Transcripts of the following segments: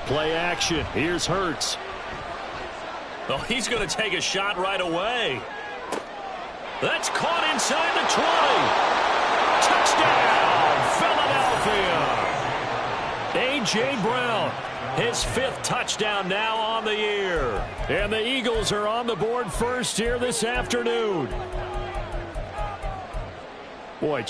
Play action. Here's Hurts. Oh, he's going to take a shot right away. That's caught inside the 20. Touchdown, Philadelphia. A.J. Brown, his 5th touchdown now on the year. And the Eagles are on the board first here this afternoon. Boy,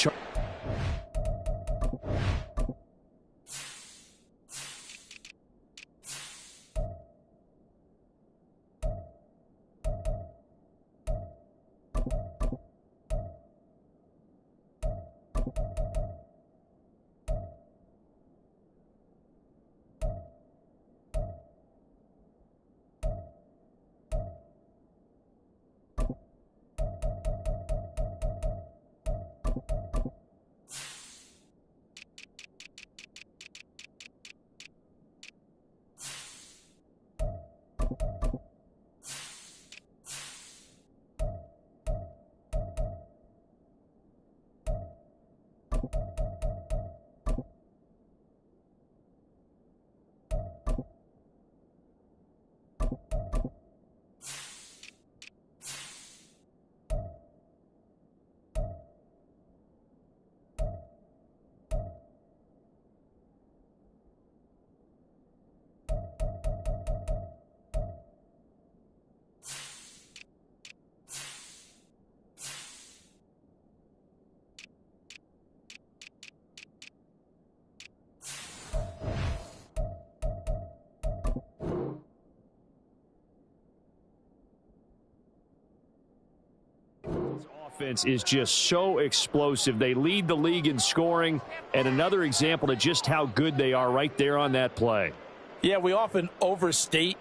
offense is just so explosive. They lead the league in scoring, and another example of just how good they are right there on that play. Yeah, we often overstate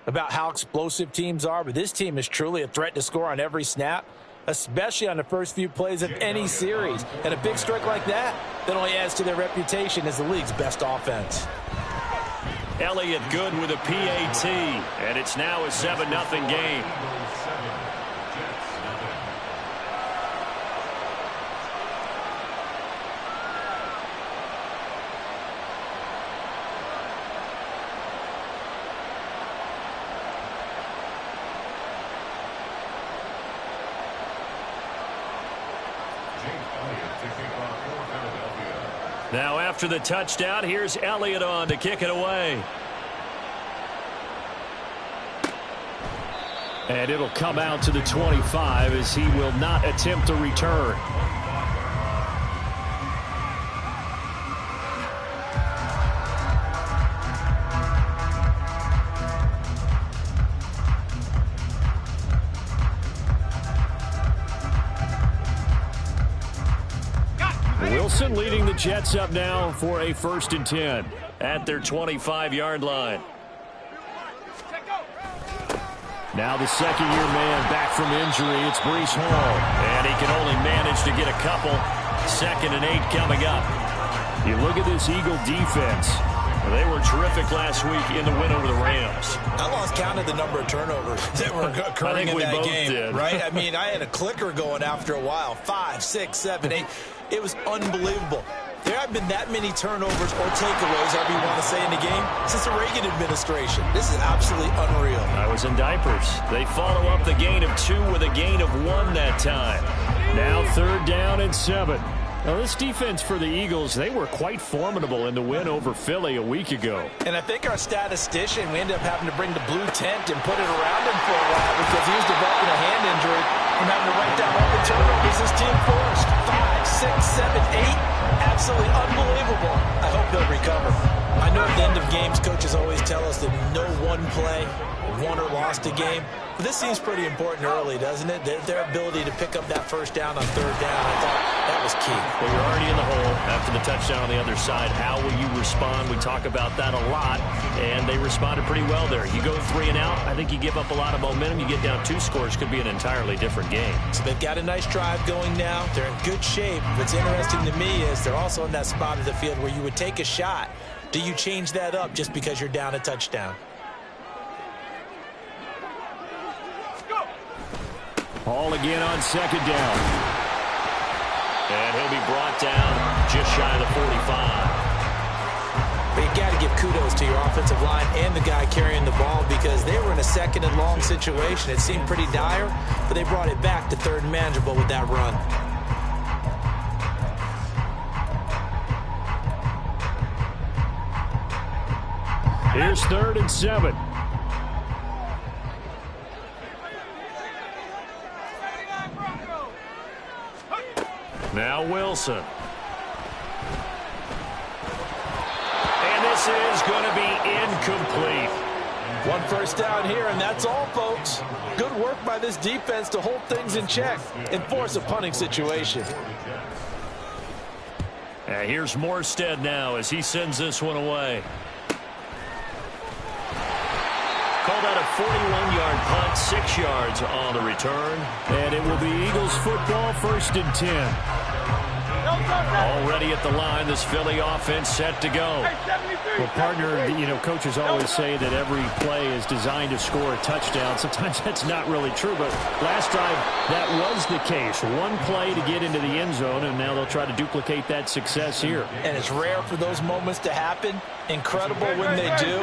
about how explosive teams are, but this team is truly a threat to score on every snap, especially on the first few plays of any series. And a big strike like that only adds to their reputation as the league's best offense. Elliott good with a PAT, and it's now a 7-0 game. Now after the touchdown, here's Elliott on to kick it away. And it'll come out to the 25 as he will not attempt a return. Wilson leading the Jets up now for a 1st and 10 at their 25-yard line. Now the second-year man back from injury. It's Breece Hall. And he can only manage to get a couple. 2nd and 8 coming up. You look at this Eagle defense. They were terrific last week in the win over the Rams. I lost count of the number of turnovers that were occurring in that game. Did. Right? I mean, I had a clicker going after a while. 5, 6, 7, 8. It was unbelievable. There haven't been that many turnovers or takeaways, however you want to say, in the game since the Reagan administration. This is absolutely unreal. I was in diapers. They follow up the gain of 2 with a gain of 1 that time. Now 3rd down and 7. Now, this defense for the Eagles, they were quite formidable in the win over Philly a week ago. And I think our statistician, we ended up having to bring the blue tent and put it around him for a while because he was developing a hand injury from having to write down all the turnovers his team forced. 5, 6, 7, 8. Absolutely unbelievable. I hope he'll recover. I know at the end of games, coaches always tell us that no one play won or lost a game. But this seems pretty important early, doesn't it? Their ability to pick up that 1st down on 3rd down, I thought that was key. Well, you're already in the hole after the touchdown on the other side. How will you respond? We talk about that a lot, and they responded pretty well there. You go 3 and out, I think you give up a lot of momentum. You get down 2 scores, could be an entirely different game. So they've got a nice drive going now. They're in good shape. What's interesting to me is they're also in that spot of the field where you would take a shot. Do you change that up just because you're down a touchdown? Hall again on 2nd down. And he'll be brought down just shy of the 45. But you got to give kudos to your offensive line and the guy carrying the ball because they were in a second and long situation. It seemed pretty dire, but they brought it back to third and manageable with that run. Here's 3rd and 7. Now Wilson. And this is going to be incomplete. 1 first down here, and that's all, folks. Good work by this defense to hold things in check and force a punting situation. Here's Morstead now as he sends this one away. Called out a 41-yard punt, 6 yards on the return. And it will be Eagles football, 1st and 10. Already at the line, this Philly offense set to go. Well, partner, coaches always say that every play is designed to score a touchdown. Sometimes that's not really true, but last drive that was the case. One play to get into the end zone, and now they'll try to duplicate that success here. And it's rare for those moments to happen. Incredible when they do.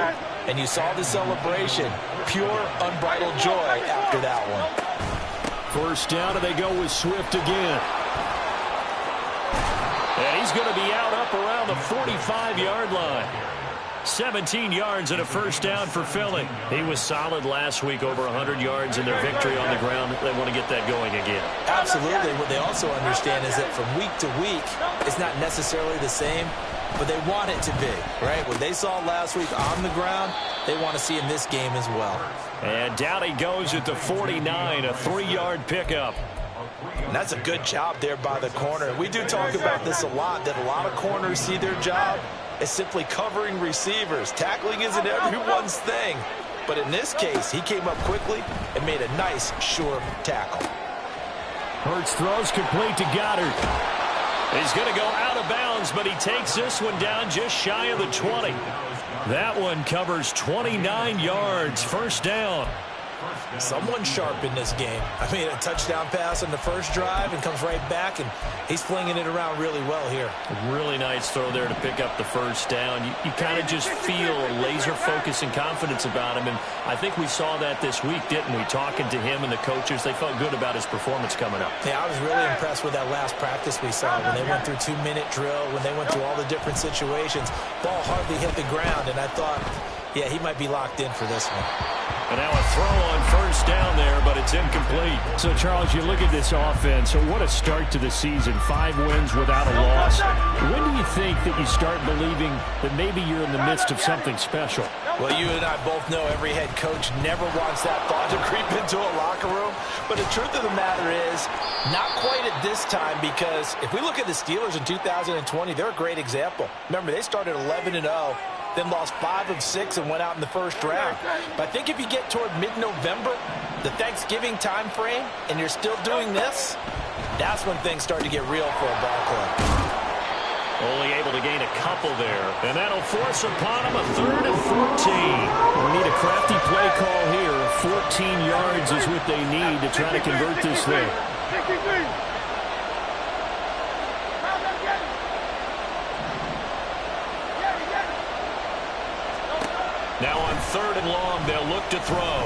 And you saw the celebration. Pure, unbridled joy after that one. 1st down, and they go with Swift again. And he's going to be out up around the 45-yard line. 17 yards and a 1st down for Philly. He was solid last week, over 100 yards in their victory on the ground. They want to get that going again. Absolutely. What they also understand is that from week to week, it's not necessarily the same, but they want it to be, right? What they saw last week on the ground, they want to see in this game as well. And down he goes at the 49, a 3-yard pickup. And that's a good job there by the corner. We do talk about this a lot, that a lot of corners see their job as simply covering receivers. Tackling isn't everyone's thing. But in this case, he came up quickly and made a nice, sure tackle. Hurts throws complete to Goddard. He's going to go out of bounds, but he takes this one down just shy of the 20. That one covers 29 yards, 1st down. Someone sharp in this game. I mean, a touchdown pass on the first drive and comes right back, and he's flinging it around really well here. A really nice throw there to pick up the 1st down. You kind of just feel a laser focus and confidence about him, and I think we saw that this week, didn't we? Talking to him and the coaches, they felt good about his performance coming up. Yeah, I was really impressed with that last practice we saw when they went through 2-minute drill, when they went through all the different situations. Ball hardly hit the ground, and I thought, yeah, he might be locked in for this one. And now a throw on 1st down there, but it's incomplete. So, Charles, you look at this offense. So what a start to the season. 5 wins without a loss. When do you think that you start believing that maybe you're in the midst of something special? Well, you and I both know every head coach never wants that thought to creep into a locker room. But the truth of the matter is, not quite at this time, because if we look at the Steelers in 2020, they're a great example. Remember, they started 11-0. Then lost 5 of 6 and went out in the 1st round. But I think if you get toward mid-November, the Thanksgiving time frame, and you're still doing this, that's when things start to get real for a ball club. Only able to gain a couple there. And that'll force upon him a 3rd and 14. We need a crafty play call here. 14 yards is what they need to try to convert this thing. Now on 3rd and long, they'll look to throw.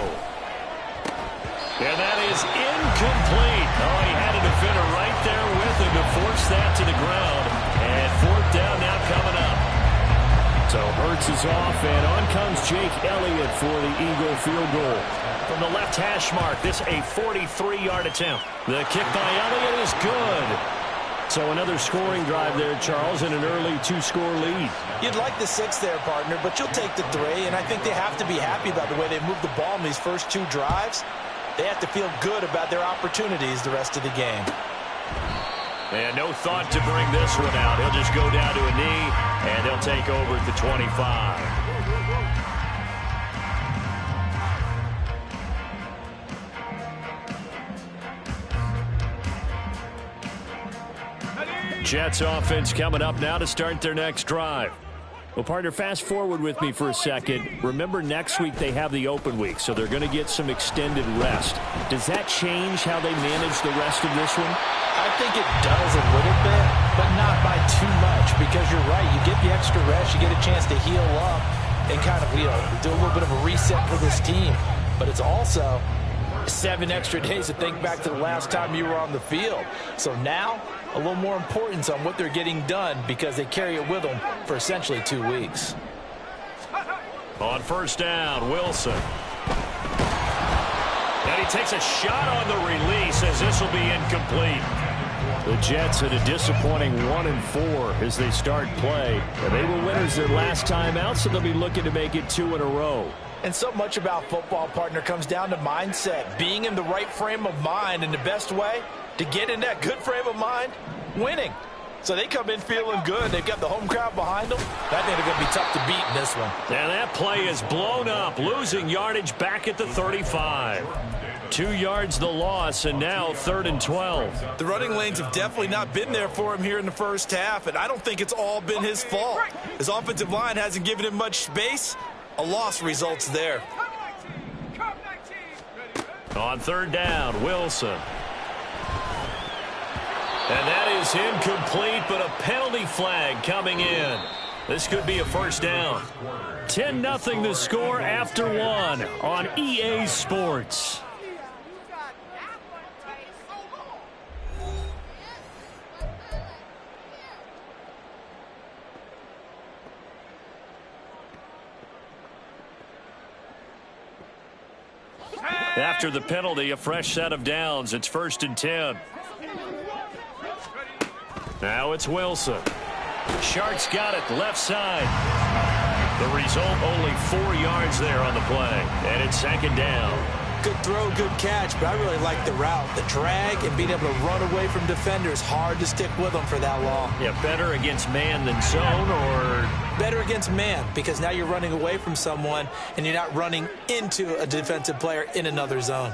And that is incomplete. Oh, he had a defender right there with him to force that to the ground. And 4th down now coming up. So Hurts is off, and on comes Jake Elliott for the Eagle field goal. From the left hash mark, this a 43-yard attempt. The kick by Elliott is good. So another scoring drive there, Charles, and an early 2-score lead. You'd like the 6 there, partner, but you'll take the 3, and I think they have to be happy about the way they moved the ball in these first 2 drives. They have to feel good about their opportunities the rest of the game. And no thought to bring this one out. He'll just go down to a knee, and they'll take over at the 25. Jets offense coming up now to start their next drive. Well, partner, fast forward with me for a second. Remember, next week they have the open week, so they're going to get some extended rest. Does that change how they manage the rest of this one? I think it does a little bit, but not by too much, because you're right. You get the extra rest, you get a chance to heal up and kind of, do a little bit of a reset for this team. But it's also 7 extra days to think back to the last time you were on the field. So now, a little more importance on what they're getting done because they carry it with them for essentially 2 weeks. On first down, Wilson. And he takes a shot on the release as this will be incomplete. The Jets had a disappointing 1-4 as they start play. And they were winners their last time out, so they'll be looking to make it 2 in a row. And so much about football, partner, comes down to mindset. Being in the right frame of mind, and the best way to get in that good frame of mind, winning. So they come in feeling good. They've got the home crowd behind them. I think they're going to be tough to beat in this one. And that play is blown up, losing yardage back at the 35. 2 yards the loss, and now 3rd and 12. The running lanes have definitely not been there for him here in the first half, and I don't think it's all been his fault. His offensive line hasn't given him much space. A loss results there. On 3rd down, Wilson. And that is incomplete, but a penalty flag coming in. This could be a first down. 10-0 the score after 1 on EA Sports. After the penalty, a fresh set of downs. It's 1st and 10. Now it's Wilson. Sharks got it left side. The result, only 4 yards there on the play. And it's 2nd down. Good throw, good catch, but I really like the route. The drag and being able to run away from defenders, hard to stick with them for that long. Yeah, better against man than zone, or? Better against man, because now you're running away from someone and you're not running into a defensive player in another zone.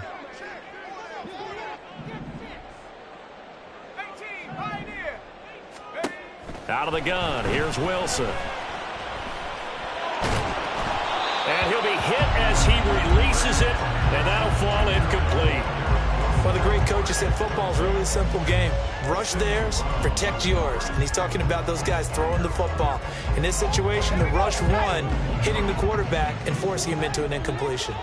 Out of the gun, here's Wilson. And he'll be hit as he releases it, and that'll fall incomplete. Well, the great coach has said football is really a simple game. Rush theirs, protect yours. And he's talking about those guys throwing the football. In this situation, the rush one, hitting the quarterback and forcing him into an incompletion.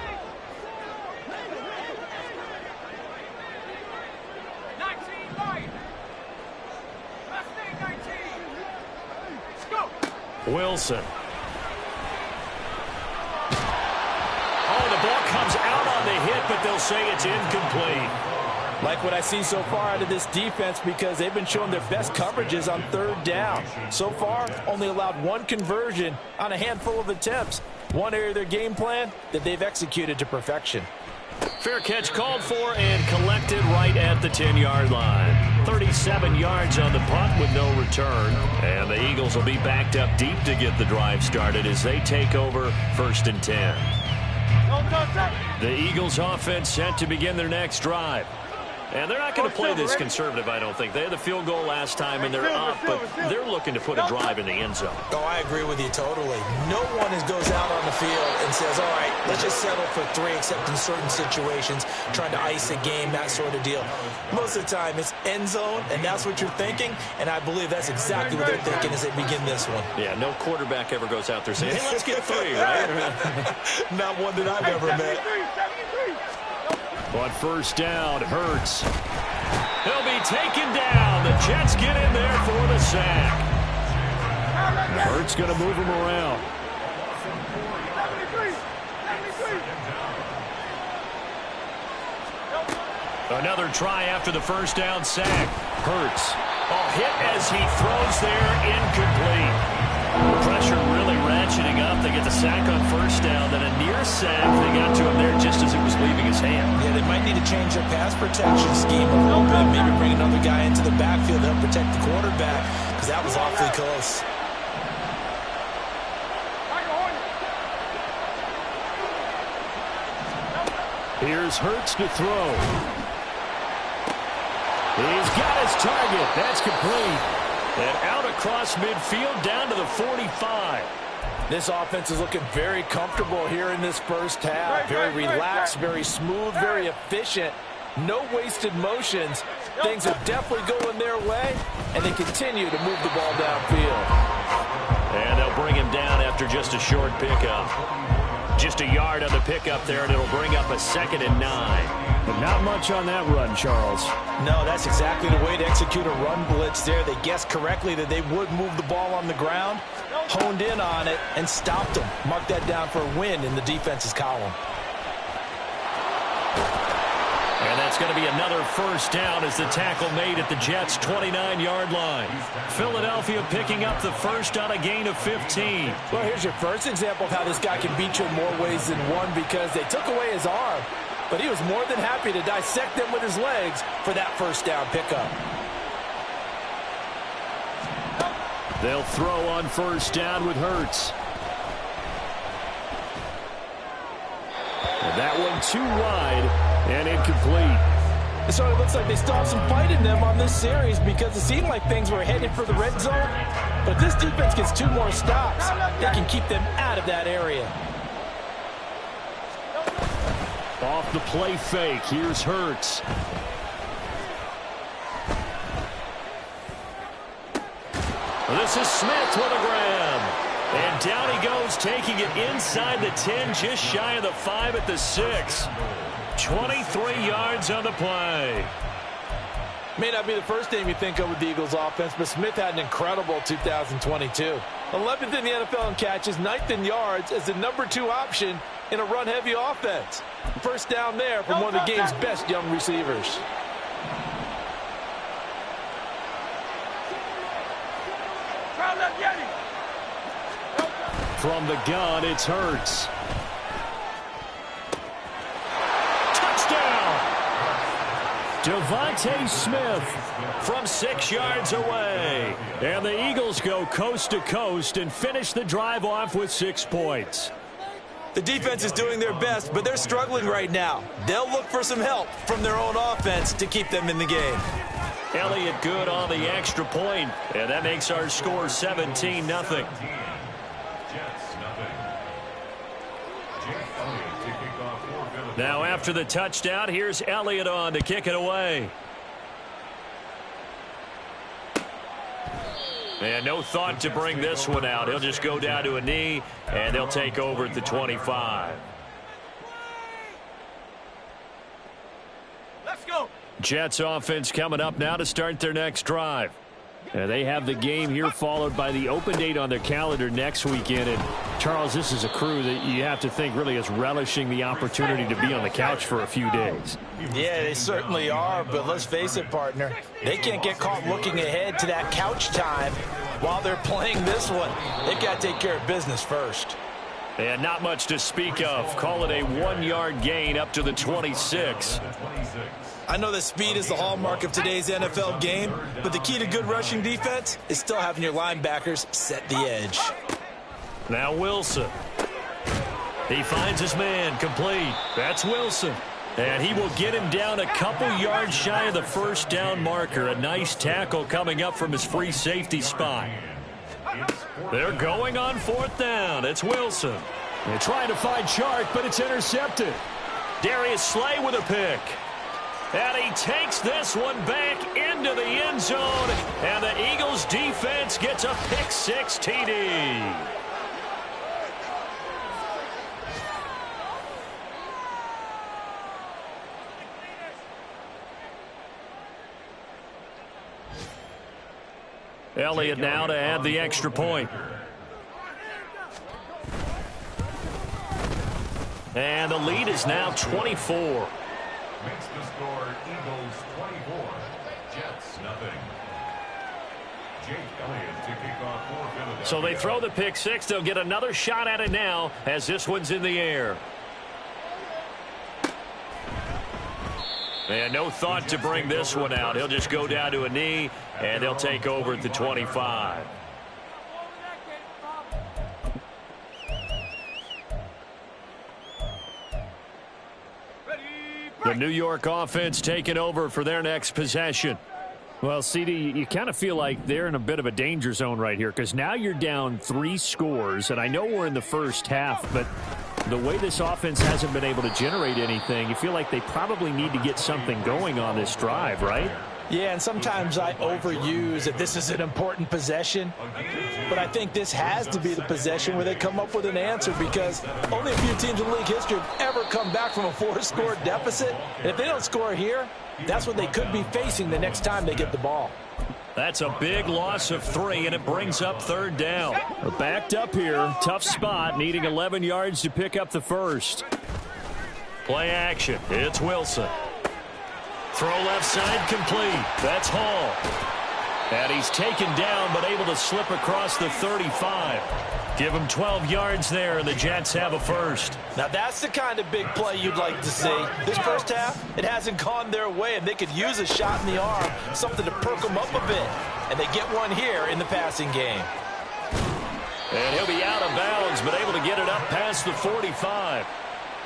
Wilson. Oh, the ball comes out on the hit, but they'll say it's incomplete. Like what I see so far out of this defense, because they've been showing their best coverages on 3rd down. So far, only allowed 1 conversion on a handful of attempts. One area of their game plan that they've executed to perfection. Fair catch called for and collected right at the 10-yard line. 37 yards on the punt with no return. And the Eagles will be backed up deep to get the drive started as they take over 1st and 10. The Eagles offense set to begin their next drive. And they're not going to play this conservative, I don't think. They had the field goal last time, and they're up, but they're looking to put a drive in the end zone. Oh, I agree with you totally. No one goes out on the field and says, all right, let's just settle for 3, except in certain situations, trying to ice a game, that sort of deal. Most of the time, it's end zone, and that's what you're thinking, and I believe that's exactly what they're thinking as they begin this one. Yeah, no quarterback ever goes out there saying, hey, let's get 3, right? Not one that I've ever met. On first down, Hurts. He'll be taken down. The Jets get in there for the sack. Hurts going to move him around. Another try after the first down sack. Hurts. Oh, hit as he throws there, incomplete. Pressure really ratcheting up. They get the sack on first down, then a near sack. They got to him there just as it was leaving his hand. Yeah, they might need to change their pass protection scheme a little bit. Maybe bring another guy into the backfield to help protect the quarterback, because that was awfully close. Here's Hurts to throw. He's got his target. That's complete. And out across midfield down to the 45. This offense is looking very comfortable here in this first half. Very relaxed, very smooth, very efficient. No wasted motions. Things are definitely going their way, and they continue to move the ball downfield. And they'll bring him down after just a short pickup. Just a yard on the pickup there, and it'll bring up a 2nd and 9. But not much on that run, Charles. No, that's exactly the way to execute a run blitz there. They guessed correctly that they would move the ball on the ground, honed in on it, and stopped them. Mark that down for a win in the defense's column. And that's going to be another first down as the tackle made at the Jets' 29-yard line. Philadelphia picking up the first on a gain of 15. Well, here's your first example of how this guy can beat you in more ways than one, because they took away his arm, but he was more than happy to dissect them with his legs for that first down pickup. They'll throw on first down with Hurts. And that one too wide and incomplete. So it looks like they still have some fight in them on this series, because it seemed like things were headed for the red zone. But if this defense gets 2 more stops, they can keep them out of that area. Off the play fake, here's Hurts. This is Smith with a grab. And down he goes, taking it inside the 10, just shy of the 5 at the 6. 23 yards on the play. May not be the first name you think of with the Eagles offense, but Smith had an incredible 2022. 11th in the NFL in catches, 9th in yards as the number 2 option in a run-heavy offense. First down there from one of the game's best young receivers. From the gun, it's Hurts. Touchdown! DeVonta Smith from 6 yards away. And the Eagles go coast to coast and finish the drive off with 6 points. The defense is doing their best, but they're struggling right now. They'll look for some help from their own offense to keep them in the game. Elliott good on the extra point, and that makes our score 17-0. Now after the touchdown, here's Elliott on to kick it away. And no thought to bring this one out. He'll just go down to a knee, and they'll take over at the 25. Let's go. Jets offense coming up now to start their next drive. They have the game here followed by the open date on their calendar next weekend. And Charles, this is a crew that you have to think really is relishing the opportunity to be on the couch for a few days. Yeah, they certainly are, but let's face it, partner. They can't get caught looking ahead to that couch time while they're playing this one. They've got to take care of business first. And not much to speak of. Call it a 1-yard gain up to the 26. I know that speed is the hallmark of today's NFL game, but the key to good rushing defense is still having your linebackers set the edge. Now Wilson. He finds his man complete. That's Wilson. And he will get him down a couple yards shy of the first down marker. A nice tackle coming up from his free safety spot. They're going on 4th down. It's Wilson. They're trying to find Chark, but it's intercepted. Darius Slay with a pick. And he takes this one back into the end zone. And the Eagles defense gets a pick-6 TD. Elliott now to add the extra point. And the lead is now 24. Makes the score Eagles 24, Jets nothing. Jake Elliott to kick off for Philadelphia. So they throw the pick-6. They'll get another shot at it now as this one's in the air. And no thought to bring this one out. He'll just go down to a knee, and they'll take over at the 25. The New York offense taking over for their next possession. Well, CD, you kind of feel like they're in a bit of a danger zone right here because now you're down 3 scores, and I know we're in the first half, but the way this offense hasn't been able to generate anything, you feel like they probably need to get something going on this drive, right? Yeah, and sometimes I overuse that this is an important possession, but I think this has to be the possession where they come up with an answer, because only a few teams in league history have ever come back from a 4-score deficit. And if they don't score here, that's what they could be facing the next time they get the ball. That's a big loss of 3, and it brings up 3rd down. We're backed up here. Tough spot, needing 11 yards to pick up the first. Play action. It's Wilson. Throw left side complete. That's Hall. And he's taken down but able to slip across the 35. Give him 12 yards there, and the Jets have a first. Now that's the kind of big play you'd like to see. This first half, it hasn't gone their way, and they could use a shot in the arm, something to perk them up a bit. And they get one here in the passing game. And he'll be out of bounds, but able to get it up past the 45.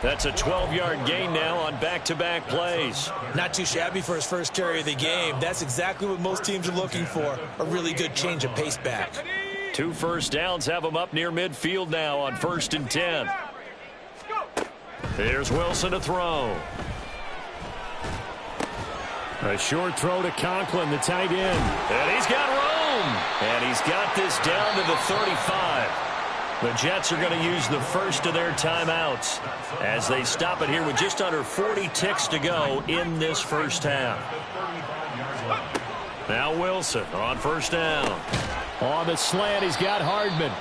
That's a 12-yard gain now on back-to-back plays. Not too shabby for his first carry of the game. That's exactly what most teams are looking for, a really good change of pace back. 2 first downs have him up near midfield now on 1st and 10. Here's Wilson to throw. A short throw to Conklin, the tight end. And he's got room. And he's got this down to the 35. The Jets are going to use the first of their timeouts as they stop it here with just under 40 ticks to go in this first half. Now Wilson on 1st down. On the slant, he's got Hardman.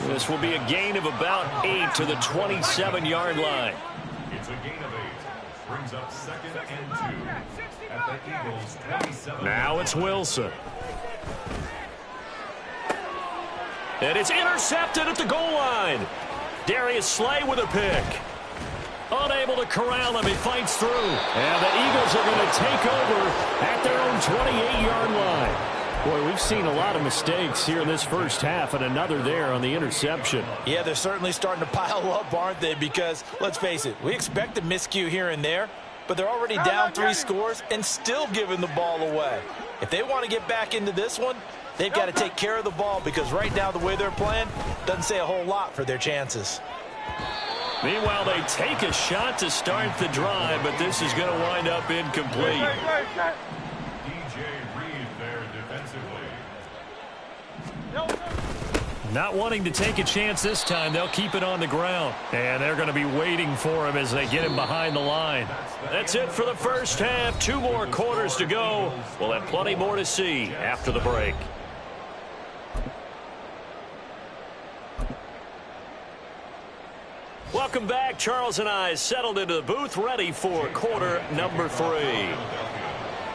This will be a gain of about 8 to the 27-yard line. It's a gain of 8. Brings up 2nd and 2 at the Eagles' 27. Now it's Wilson. And it's intercepted at the goal line. Darius Slay with a pick. Unable to corral him. He fights through. And the Eagles are going to take over at their own 28-yard line. Boy, we've seen a lot of mistakes here in this first half, and another there on the interception. Yeah, they're certainly starting to pile up, aren't they? Because, let's face it, we expect a miscue here and there, but they're already down 3 scores and still giving the ball away. If they want to get back into this one, they've got to take care of the ball, because right now the way they're playing doesn't say a whole lot for their chances. Meanwhile, they take a shot to start the drive, but this is going to wind up incomplete. DJ Reed there defensively. Not wanting to take a chance this time, they'll keep it on the ground. And they're going to be waiting for him as they get him behind the line. That's it for the first half. 2 more quarters to go. We'll have plenty more to see after the break. Welcome back. Charles and I settled into the booth, ready for quarter number 3.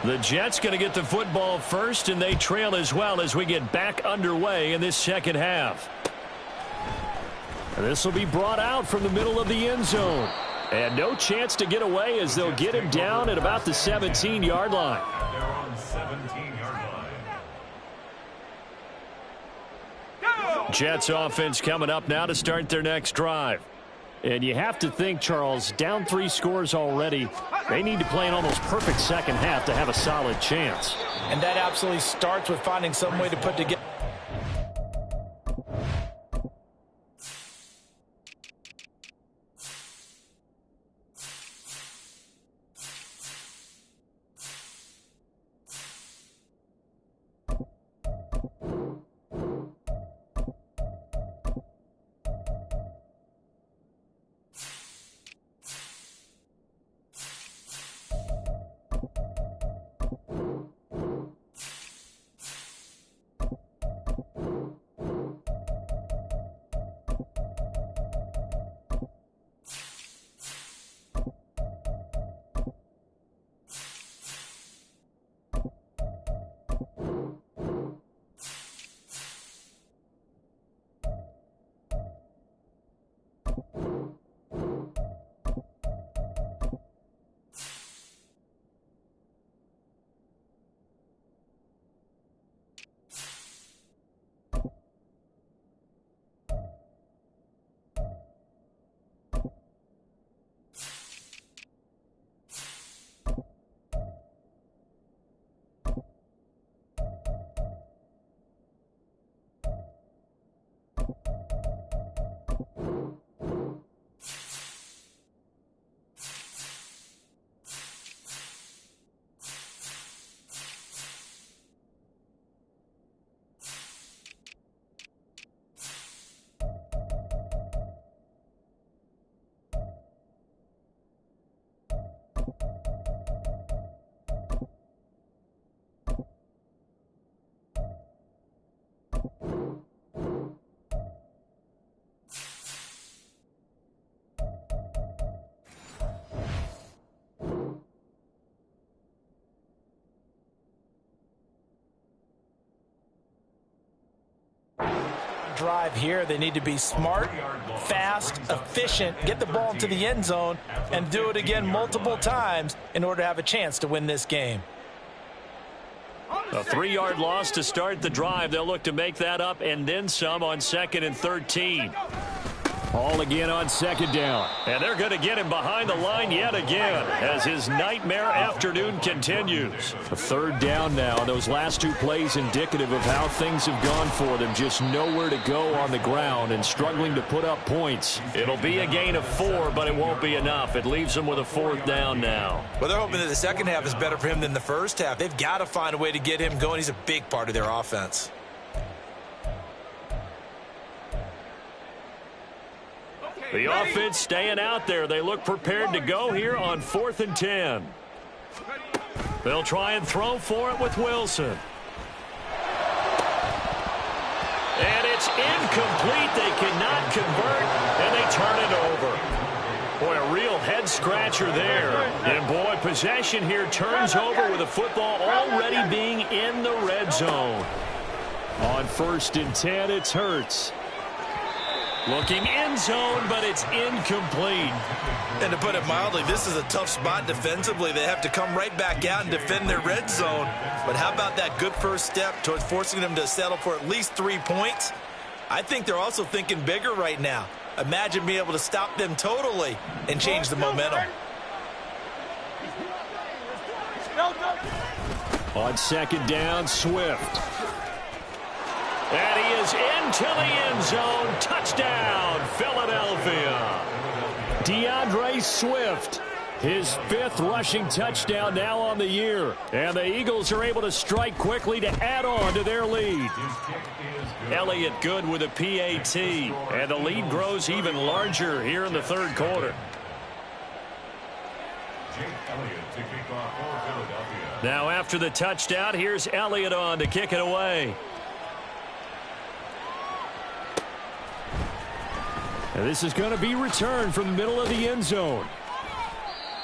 The Jets going to get the football first, and they trail as well as we get back underway in this second half. This will be brought out from the middle of the end zone. And no chance to get away as they'll get him down at about the 17-yard line. They're on 17-yard line. Jets offense coming up now to start their next drive. And you have to think, Charles, down 3 scores already. They need to play an almost perfect second half to have a solid chance. And that absolutely starts with finding some way to put together. drive here, they need to be smart, fast, efficient, get the ball into the end zone, and do it again multiple times in order to have a chance to win this game. A 3-yard loss to start the drive. They'll look to make that up and then some on 2nd and 13. All again on 2nd down. And they're going to get him behind the line yet again as his nightmare afternoon continues. A 3rd down now. Those last 2 plays indicative of how things have gone for them. Just nowhere to go on the ground and struggling to put up points. It'll be a gain of 4, but it won't be enough. It leaves them with a 4th down now. Well, they're hoping that the second half is better for him than the first half. They've got to find a way to get him going. He's a big part of their offense. The offense staying out there. They look prepared to go here on 4th and 10. They'll try and throw for it with Wilson. And it's incomplete. They cannot convert, and they turn it over. Boy, a real head-scratcher there. And, boy, possession here turns over with the football already being in the red zone. On 1st and 10, it's Hurts. Looking end zone, but it's incomplete. And to put it mildly, this is a tough spot defensively. They have to come right back out and defend their red zone. But how about that good first step towards forcing them to settle for at least 3 points? I think they're also thinking bigger right now. Imagine being able to stop them totally and change the momentum. On 2nd down, Swift. And he is into the end zone. Touchdown, Philadelphia. DeAndre Swift, his 5th rushing touchdown now on the year. And the Eagles are able to strike quickly to add on to their lead. Elliott good with a PAT. And the lead grows even larger here in the 3rd quarter. Now after the touchdown, here's Elliott on to kick it away. And this is going to be returned from the middle of the end zone.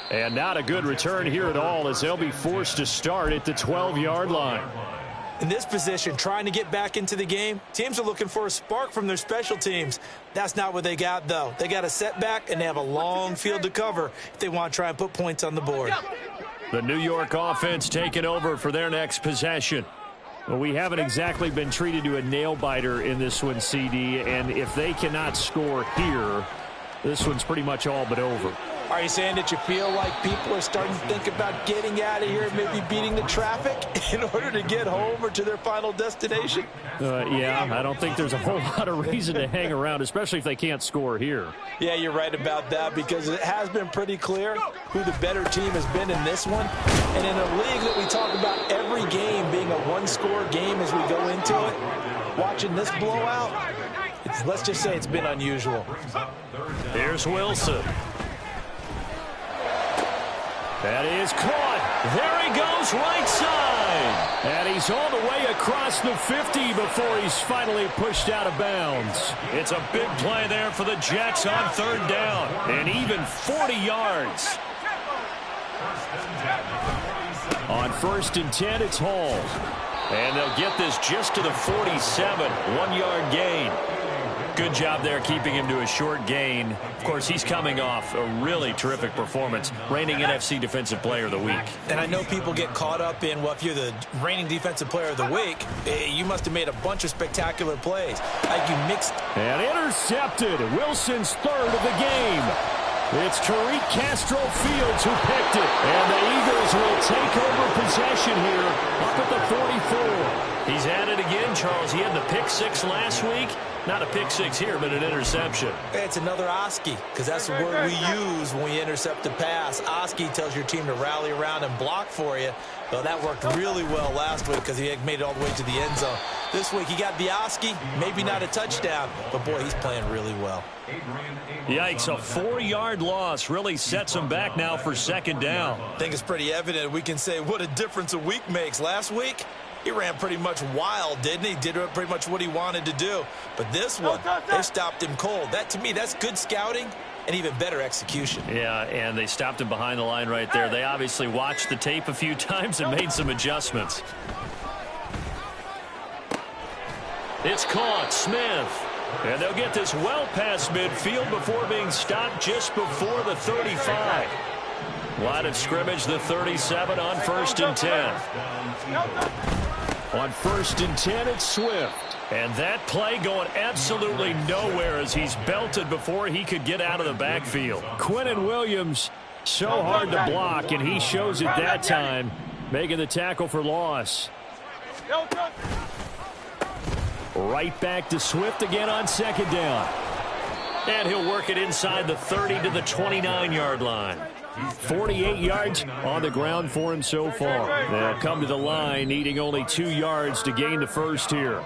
And not a good return here at all as they'll be forced to start at the 12-yard line. In this position, trying to get back into the game, teams are looking for a spark from their special teams. That's not what they got, though. They got a setback, and they have a long field to cover if they want to try and put points on the board. The New York offense taking over for their next possession. Well, we haven't exactly been treated to a nail-biter in this one, CD, and if they cannot score here, this one's pretty much all but over. Are you saying that you feel like people are starting to think about getting out of here, maybe beating the traffic in order to get home or to their final destination? Yeah, I don't think there's a whole lot of reason to hang around, especially if they can't score here. Yeah, you're right about that because it has been pretty clear who the better team has been in this one. And in a league that we talk about every game being a one-score game as we go into it, watching this blowout, let's just say it's been unusual. Here's Wilson. That is caught. There he goes, right side. And he's all the way across the 50 before he's finally pushed out of bounds. It's a big play there for the Jets on 3rd down. And even 40 yards. On 1st and 10, it's Hall. And they'll get this just to the 47. 1-yard gain. Good job there keeping him to a short gain. Of course, he's coming off a really terrific performance, reigning NFC Defensive Player of the Week. And I know people get caught up in, well, if you're the reigning Defensive Player of the Week, you must have made a bunch of spectacular plays. Like you mixed. And intercepted. Wilson's 3rd of the game. It's Tariq Castro-Fields who picked it. And the Eagles will take over possession here up at the 44. He's at it again, Charles. He had the pick 6 last week. Not a pick 6 here, but an interception. It's another Oski, because that's the word we use when we intercept a pass. Oski tells your team to rally around and block for you. Well, that worked really well last week because he made it all the way to the end zone. This week he got the Oski, maybe not a touchdown, but boy, he's playing really well. Yikes, a 4-yard loss really sets him back now for 2nd down. I think it's pretty evident. We can say what a difference a week makes. Last week, he ran pretty much wild, didn't he? Did pretty much what he wanted to do. But this one, they stopped him cold. That, to me, that's good scouting and even better execution. Yeah, and they stopped him behind the line right there. They obviously watched the tape a few times and made some adjustments. It's caught. Smith. And they'll get this well past midfield before being stopped just before the 35. Line of scrimmage, the 37 on 1st and 10. On 1st and 10, it's Swift. And that play going absolutely nowhere as he's belted before he could get out of the backfield. Quinnen Williams, so hard to block, and he shows it that time, making the tackle for loss. Right back to Swift again on 2nd down. And he'll work it inside the 30 to the 29-yard line. 48 yards on the ground for him so far. They'll come to the line needing only 2 yards to gain the first here.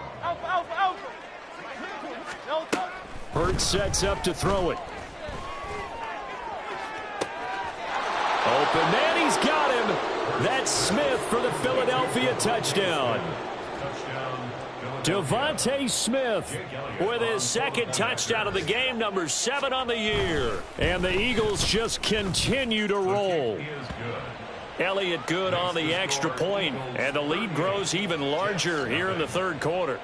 Hurts sets up to throw it. Open man, he's got him. That's Smith for the Philadelphia touchdown. Devontae Smith with his 2nd touchdown of the game, number 7 on the year. And the Eagles just continue to roll. Elliott good on the extra point, and the lead grows even larger here in the 3rd quarter.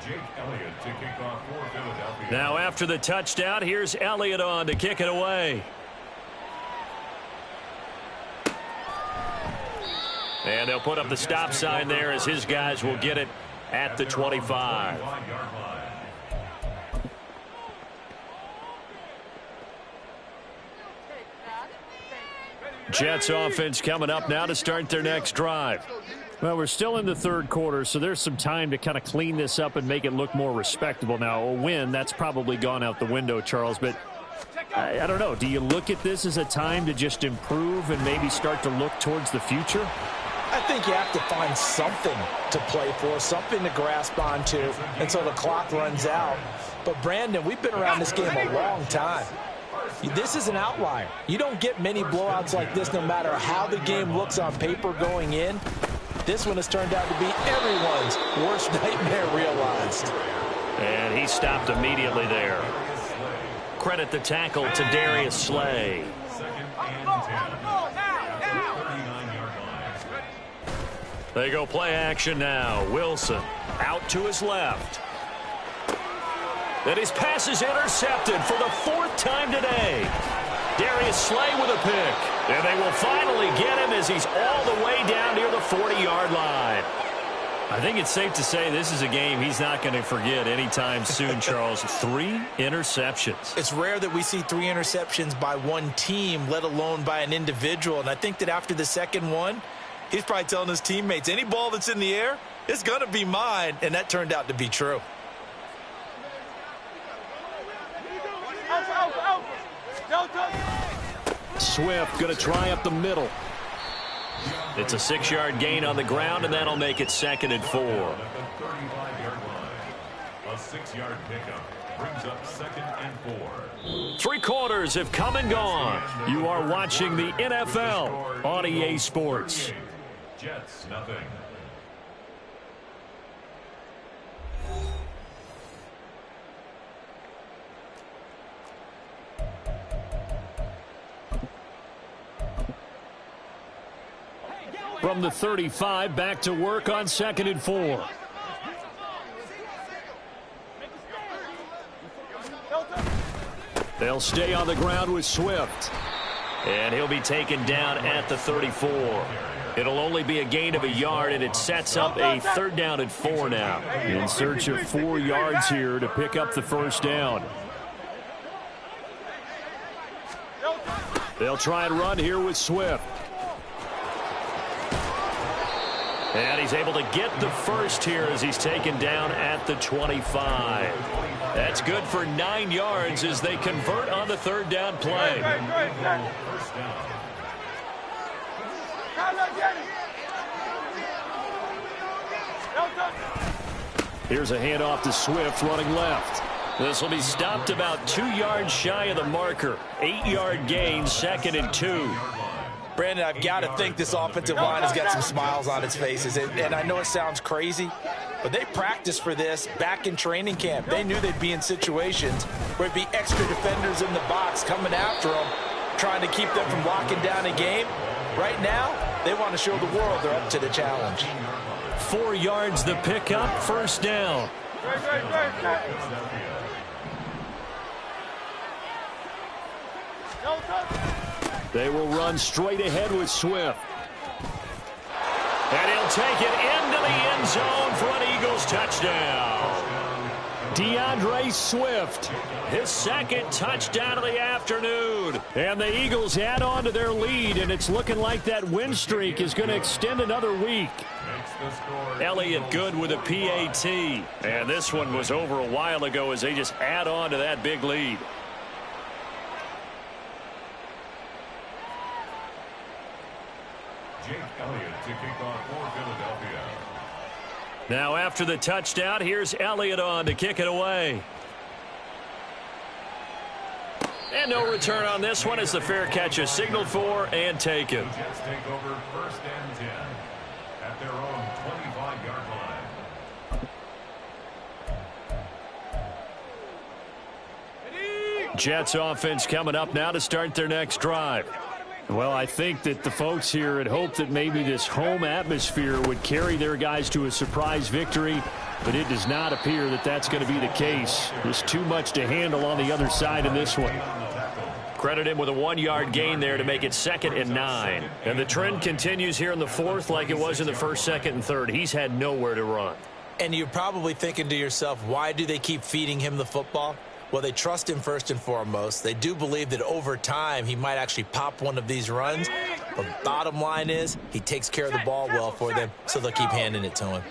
Jake Elliott to kick off for Philadelphia. Now after the touchdown, here's Elliott on to kick it away. And they'll put up the stop sign there as his guys will get it at the 25. Jets offense coming up now to start their next drive. Well, we're still in the 3rd quarter, so there's some time to kind of clean this up and make it look more respectable. Now, a win, that's probably gone out the window, Charles, but I don't know. Do you look at this as a time to just improve and maybe start to look towards the future? I think you have to find something to play for, something to grasp onto until the clock runs out. But, Brandon, we've been around this game a long time. This is an outlier. You don't get many blowouts like this no matter how the game looks on paper going in. This one has turned out to be everyone's worst nightmare realized. And he stopped immediately there. Credit the tackle to Darius Slay. They go play action now. Wilson out to his left. And his pass is intercepted for the 4th time today. Darius Slay with a pick. And they will finally get him as he's all the way down near the 40-yard line. I think it's safe to say this is a game he's not going to forget anytime soon, Charles. 3 interceptions. It's rare that we see 3 interceptions by one team, let alone by an individual. And I think that after the 2nd one, he's probably telling his teammates, any ball that's in the air, it's going to be mine. And that turned out to be true. Swift going to try up the middle. It's a 6-yard gain on the ground, and that'll make it 2nd and 4. A 6-yard pickup brings up 2nd and 4. 3 quarters have come and gone. You are watching the NFL on EA Sports. Jets, nothing. From the 35, back to work on 2nd and 4. They'll stay on the ground with Swift. And he'll be taken down at the 34. It'll only be a gain of a yard, and it sets up a 3rd down and 4 now. In search of 4 yards here to pick up the 1st down. They'll try and run here with Swift. And he's able to get the first here as he's taken down at the 25. That's good for 9 yards as they convert on the 3rd down play. Here's a handoff to Swift running left. This will be stopped about 2 yards shy of the marker. 8-yard gain, 2nd and 2. Brandon, I've got to think this offensive line has got some smiles on its faces. And I know it sounds crazy, but they practiced for this back in training camp. They knew they'd be in situations where it'd be extra defenders in the box coming after them, trying to keep them from locking down a game. Right now, they want to show the world they're up to the challenge. 4 yards the pickup, first down. They will run straight ahead with Swift. And he'll take it into the end zone for an Eagles touchdown. DeAndre Swift, his second touchdown of the afternoon. And the Eagles add on to their lead, and it's looking like that win streak is going to extend another week. Elliott good with a PAT. And this one was over a while ago as they just add on to that big lead. Jake Elliott to kick off for Philadelphia. Now after the touchdown, here's Elliott on to kick it away. And no return on this one as the fair catch is signaled for and taken. The Jets take over 1st and 10 at their own 25-yard line. Jets offense coming up now to start their next drive. Well, I think that the folks here had hoped that maybe this home atmosphere would carry their guys to a surprise victory, but it does not appear that that's going to be the case. There's too much to handle on the other side in this one. Credit him with a 1-yard gain there to make it 2nd and 9. And the trend continues here in the 4th like it was in the 1st, 2nd, and 3rd. He's had nowhere to run. And you're probably thinking to yourself, why do they keep feeding him the football? Well, they trust him first and foremost. They do believe that over time he might actually pop one of these runs. But bottom line is he takes care of the ball well for them, so they'll keep handing it to him.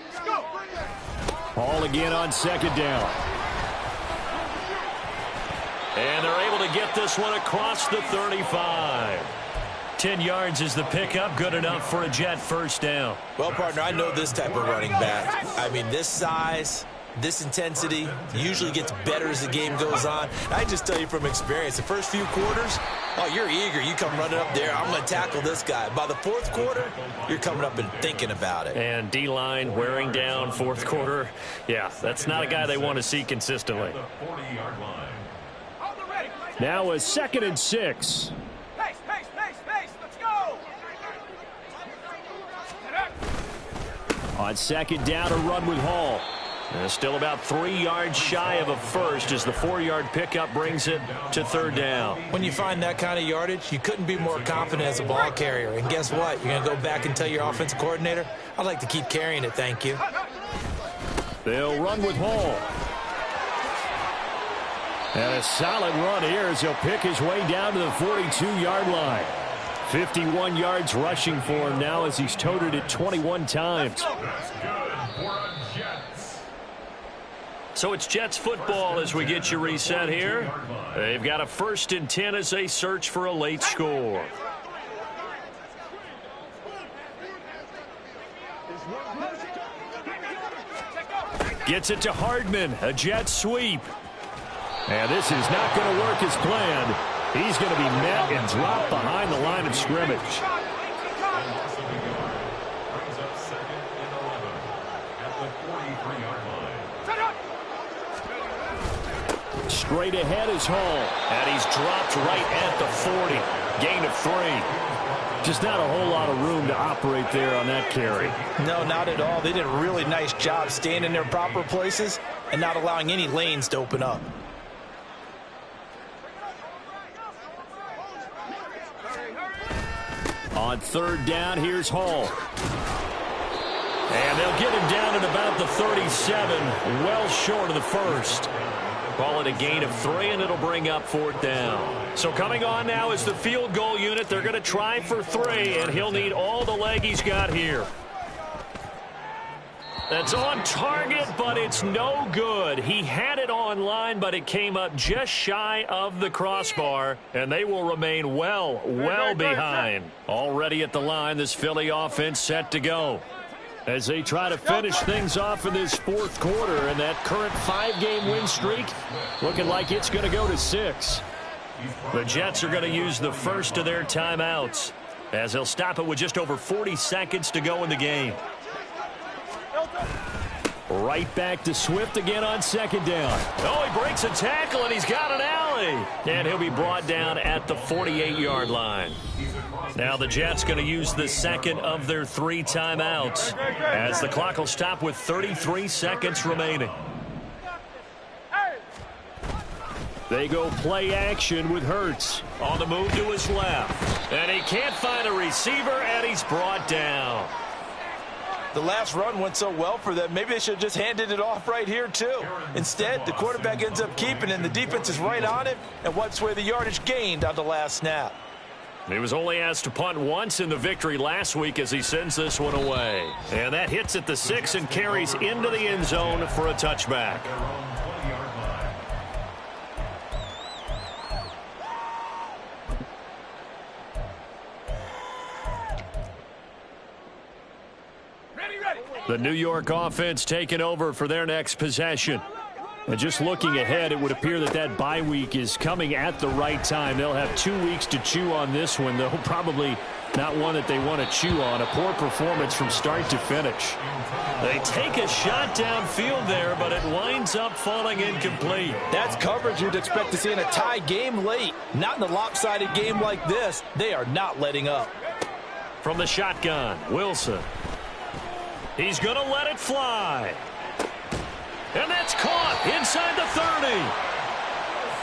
Ball again on 2nd down. And they're able to get this one across the 35. 10 yards is the pickup, good enough for a Jet first down. Well, partner, I know this type of running back. I mean, this size, this intensity usually gets better as the game goes on. I just tell you from experience, the first few quarters, oh, you're eager. You come running up there, I'm going to tackle this guy. By the 4th quarter, you're coming up and thinking about it. And D-line wearing down 4th quarter. Yeah, that's not a guy they want to see consistently. The 40-yard line. Now a 2nd and 6. Pace, let's go! On 2nd down, a run with Hall. And still about 3 yards shy of a first as the 4-yard pickup brings it to 3rd down. When you find that kind of yardage, you couldn't be more confident as a ball carrier. And guess what? You're going to go back and tell your offensive coordinator, I'd like to keep carrying it, thank you. They'll run with Hall. And a solid run here as he'll pick his way down to the 42-yard line. 51 yards rushing for him now as he's toted it 21 times. That's good for a Jets. So it's Jets football as we get you reset here. They've got a 1st and 10 as they search for a late score. Gets it to Hardman, a jet sweep. And this is not going to work as planned. He's going to be met and dropped behind the line of scrimmage. Brings up 2nd and 11 at the 43-yard line. Straight ahead is Hall. And he's dropped right at the 40. Gain of 3. Just not a whole lot of room to operate there on that carry. No, not at all. They did a really nice job staying in their proper places and not allowing any lanes to open up. On 3rd down, here's Hall. And they'll get him down at about the 37, well short of the first. Call it a gain of 3, and it'll bring up 4th down. So coming on now is the field goal unit. They're going to try for 3, and he'll need all the leg he's got here. That's on target, but it's no good. He had it on line, but it came up just shy of the crossbar, and they will remain well behind. Already at the line, this Philly offense set to go as they try to finish things off in this 4th quarter, and that current 5-game win streak looking like it's going to go to 6. The Jets are going to use the first of their timeouts. as he'll stop it with just over 40 seconds to go in the game. Right back to Swift again on second down. Oh, he breaks a tackle, and he's got an alley. And he'll be brought down at the 48-yard line. Now the Jets going to use the second of their 3 timeouts, as the clock will stop with 33 seconds remaining. They go play action with Hurts. On the move to his left. And he can't find a receiver, and he's brought down. The last run went so well for them, maybe they should have just handed it off right here, too. Instead, the quarterback ends up keeping it, and the defense is right on it and wipes away the yardage gained on the last snap. He was only asked to punt once in the victory last week as he sends this one away. And that hits at the 6 and carries into the end zone for a touchback. The New York offense taking over for their next possession. And just looking ahead, it would appear that that bye week is coming at the right time. They'll have 2 weeks to chew on this one, though probably not one that they want to chew on. A poor performance from start to finish. They take a shot downfield there, but it winds up falling incomplete. That's coverage you'd expect to see in a tie game late. Not in a lopsided game like this. They are not letting up. From the shotgun, Wilson. He's going to let it fly. And that's caught inside the 30.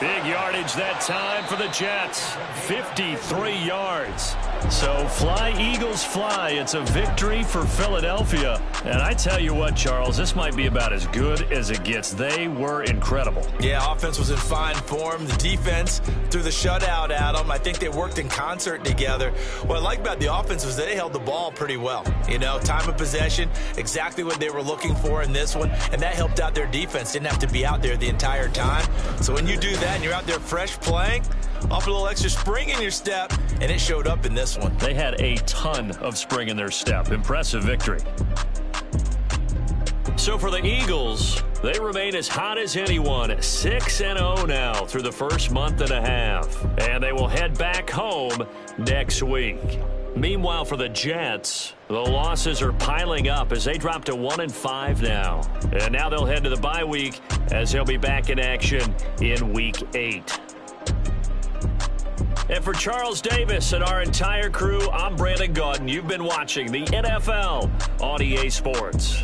Big yardage that time for the Jets. 53 yards. So fly, Eagles, fly. It's a victory for Philadelphia. And I tell you what, Charles, this might be about as good as it gets. They were incredible. Yeah, offense was in fine form. The defense threw the shutout at them. I think they worked in concert together. What I like about the offense was they held the ball pretty well. You know, time of possession, exactly what they were looking for in this one. And that helped out their defense. Didn't have to be out there the entire time. So when you do that and you're out there fresh playing, off a little extra spring in your step, and it showed up in this one. They had a ton of spring in their step. Impressive victory. So for the Eagles, they remain as hot as anyone. 6-0 now through the first month and a half. And they will head back home next week. Meanwhile, for the Jets, the losses are piling up as they drop to 1-5 now. And now they'll head to the bye week as they'll be back in action in Week 8. And for Charles Davis and our entire crew, I'm Brandon Gaudin. You've been watching the NFL on EA Sports.